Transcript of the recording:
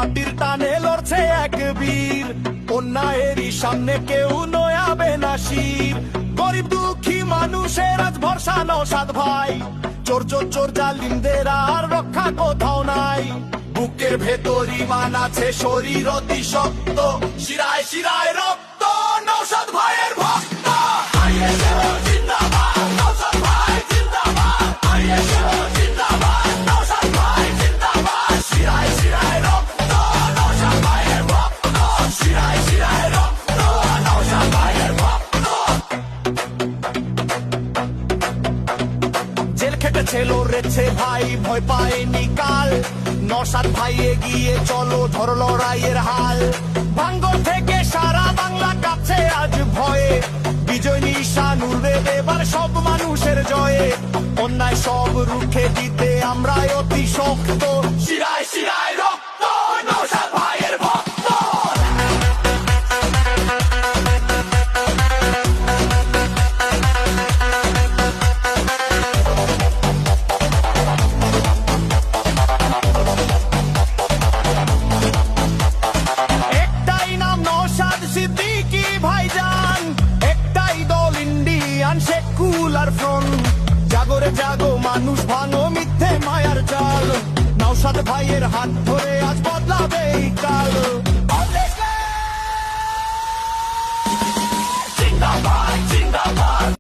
মাটির টানে লড়ছে এক বীর, অন্যায়েরই সামনে কেউ নয়াবে না শির। গরিব দুঃখী মানুষের আজ ভরসা নওশাদ ভাই, চোর চোর চোর জালিমদের আর রক্ষা কোথাও নাই। বুকের ভেতর ঈমান আছে, শরীর অতি শক্ত, শিরায় শিরায় রক্ত নওশাদ ভাইয়ের ভক্ত। জিন্দাবাদ নওশাদ ভাই জিন্দাবাদ, জিন্দাবাদ নওশাদ ভাই জিন্দাবাদ। শিরায় শিরায় রক্ত নওশাদ ভাইয়ের ভক্ত, শিরায় শিরায় রক্ত নওশাদ ভাইয়ের ভক্ত। জেল খেটেছে লড়েছে ভাই, ভয় পায়নি কাল। নওশাদ ভাই এগিয়ে চলো, ধর লড়াইয়ের হাল। ভাঙ্গর থেকে সারা বাংলা কাঁপছে আজ ভয়ে, বিজয় নিশান উড়বে এবার সব মানুষের জয়ে। অন্যায় সব রুখে দিতে আমরা অতি শক্ত, শিরায় শিরায় রক্ত নওশাদ ভাইয়ের ভক্ত। একটাই নাম নওশাদ সিদ্দিকী ভাইজান, একটাই দল ইন্ডিয়ান সেকুলার ফ্রন্ট। জাগরে জাগো মানুষ, ভাঙো মিথ্যে মায়ার জাল, নওশাদ ভাইয়ের হাত ধরে আজ বদলাবে এই কাল।